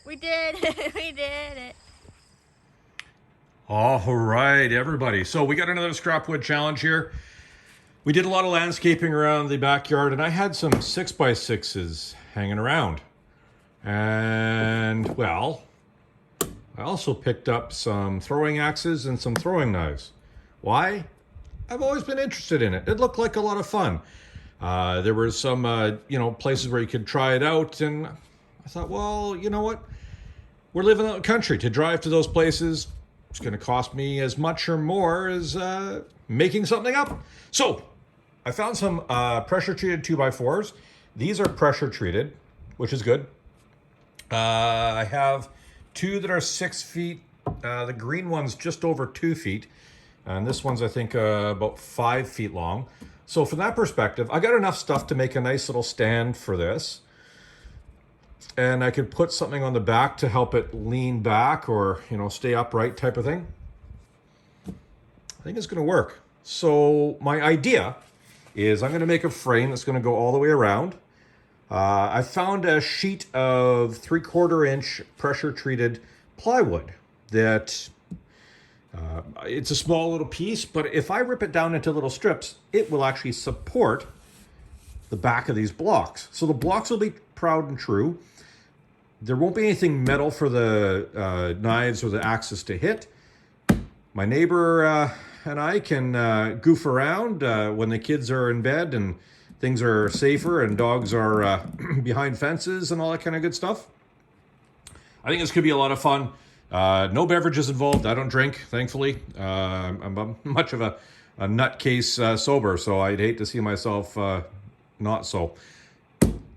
We did it. We did it. All right, everybody. So we got another scrapwood challenge here. We did a lot of landscaping around the backyard, and I had some 6x6s hanging around. And, well, I also picked up some throwing axes and some throwing knives. Why? I've always been interested in it. It looked like a lot of fun. There were some, places where you could try it out, and I thought, well, you know what? We're living out in the country. To drive to those places, it's going to cost me as much or more as making something up. So I found some pressure-treated 2x4s. These are pressure-treated, which is good. I have two that are 6 feet. The green one's just over 2 feet. And this one's, I think, about 5 feet long. So from that perspective, I got enough stuff to make a nice little stand for this. And I could put something on the back to help it lean back or, stay upright type of thing. I think it's going to work. So my idea is I'm going to make a frame that's going to go all the way around. I found a sheet of 3/4 inch pressure treated plywood that it's a small little piece, but if I rip it down into little strips, it will actually support the back of these blocks. So the blocks will be proud and true. There won't be anything metal for the knives or the axes to hit. My neighbor and I can goof around when the kids are in bed and things are safer and dogs are behind fences and all that kind of good stuff. I think this could be a lot of fun. No beverages involved. I don't drink, thankfully. I'm much of a nutcase sober, so I'd hate to see myself not so.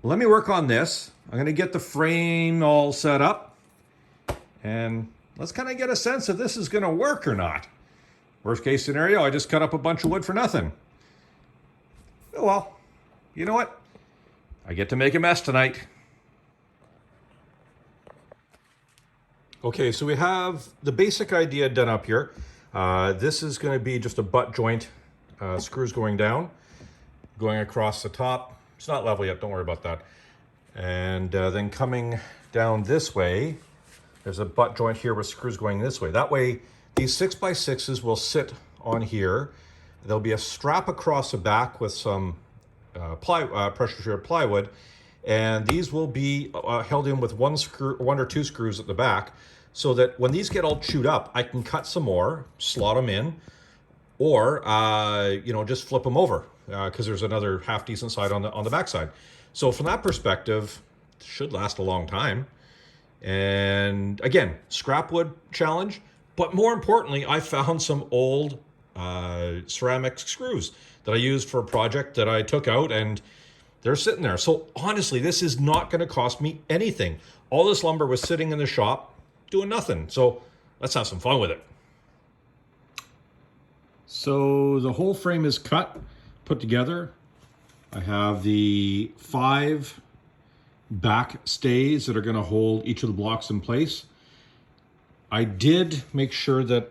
Let me work on this. I'm going to get the frame all set up, and let's kind of get a sense if this is going to work or not. Worst case scenario, I just cut up a bunch of wood for nothing. Oh well, you know what? I get to make a mess tonight. Okay, so we have the basic idea done up here. This is going to be just a butt joint, screws going down, going across the top. It's not level yet, don't worry about that. And then coming down this way, there's a butt joint here with screws going this way. That way, these 6x6s will sit on here. There'll be a strap across the back with some pressure-treated plywood, and these will be held in with one or two screws at the back, so that when these get all chewed up, I can cut some more, slot them in, or just flip them over because there's another half decent side on the back side. So from that perspective, it should last a long time. And again, scrap wood challenge, but more importantly, I found some old ceramic screws that I used for a project that I took out, and they're sitting there. So honestly, this is not going to cost me anything. All this lumber was sitting in the shop doing nothing. So let's have some fun with it. So the whole frame is cut, put together. I have the 5 back stays that are going to hold each of the blocks in place. I did make sure that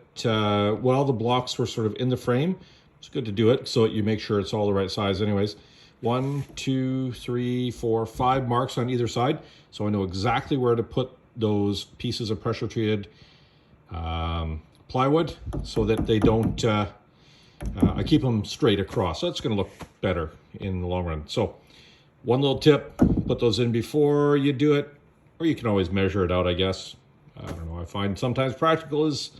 while the blocks were sort of in the frame, it's good to do it so that you make sure it's all the right size anyways. 1, 2, 3, 4, 5 marks on either side. So I know exactly where to put those pieces of pressure treated plywood so that they don't, I keep them straight across. So it's going to look better in the long run. So one little tip, put those in before you do it, or you can always measure it out, I guess. I don't know, I find sometimes practical is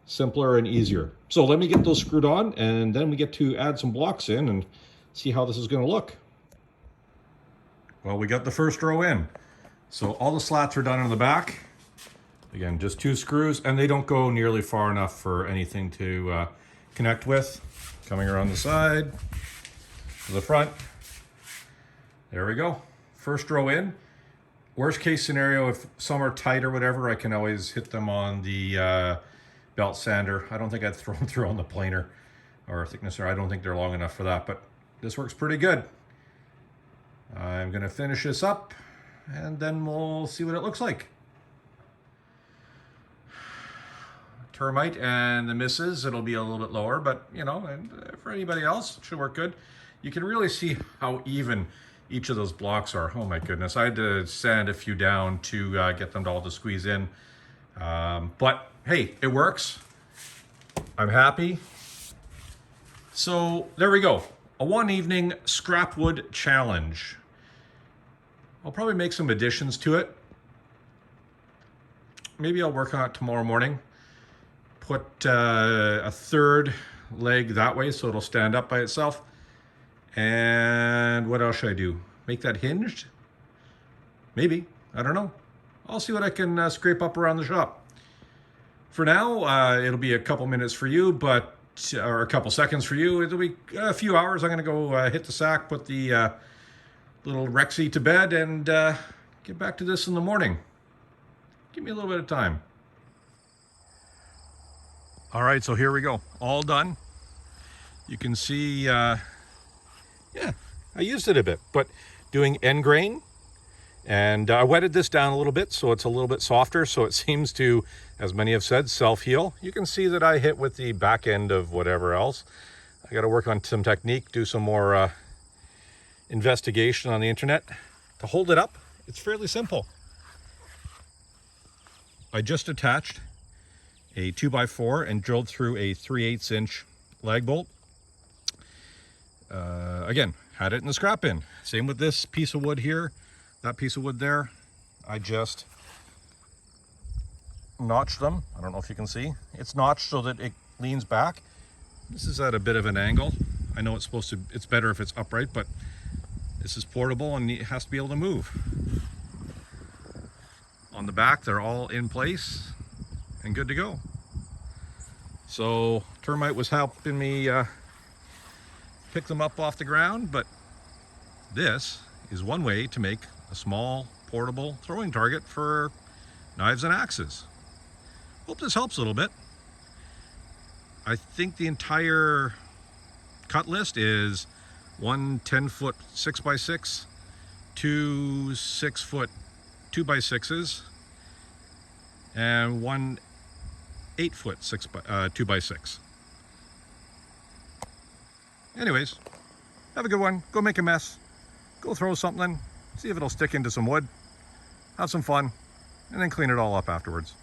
simpler and easier. So let me get those screwed on, and then we get to add some blocks in and see how this is going to look. Well, we got the first row in. So all the slats are done in the back. Again, just 2 screws, and they don't go nearly far enough for anything to connect with. Coming around the side, to the front. There we go. First row in. Worst case scenario, if some are tight or whatever, I can always hit them on the belt sander. I don't think I'd throw them through on the planer or thicknesser. I don't think they're long enough for that, but this works pretty good. I'm going to finish this up, and then we'll see what it looks like. Termite and the misses, it'll be a little bit lower, but and for anybody else, it should work good. You can really see how even each of those blocks are. Oh my goodness, I had to sand a few down to get them to all to squeeze in. But hey, it works. I'm happy. So there we go. A one evening scrapwood challenge. I'll probably make some additions to it. Maybe I'll work on it tomorrow morning. Put a third leg that way so it'll stand up by itself. And what else should I do? Make that hinged? Maybe. I don't know. I'll see what I can scrape up around the shop. For now, it'll be a couple minutes for you, or a couple seconds for you. It'll be a few hours. I'm going to go hit the sack, put the little Rexy to bed, and get back to this in the morning. Give me a little bit of time. All right, so here we go. All done. You can see, yeah, I used it a bit, but doing end grain. And I wetted this down a little bit so it's a little bit softer, so it seems to, as many have said, self-heal. You can see that I hit with the back end of whatever else. I got to work on some technique, do some more investigation on the internet. To hold it up, it's fairly simple. I just attached a 2x4 and drilled through a 3/8 inch lag bolt. Again, had it in the scrap bin. Same with this piece of wood here. That piece of wood there, I just notched them. I don't know if you can see. It's notched so that it leans back. This is at a bit of an angle. I know it's better if it's upright, but this is portable and it has to be able to move. On the back, they're all in place and good to go. So termite was helping me pick them up off the ground, but this is one way to make a small portable throwing target for knives and axes. Hope this helps a little bit. I think the entire cut list is one 10-foot 6x6, two 6-foot 2x6s, and one 8-foot 2x6. Anyways, have a good one. Go make a mess. Go throw something, see if it'll stick into some wood, have some fun, and then clean it all up afterwards.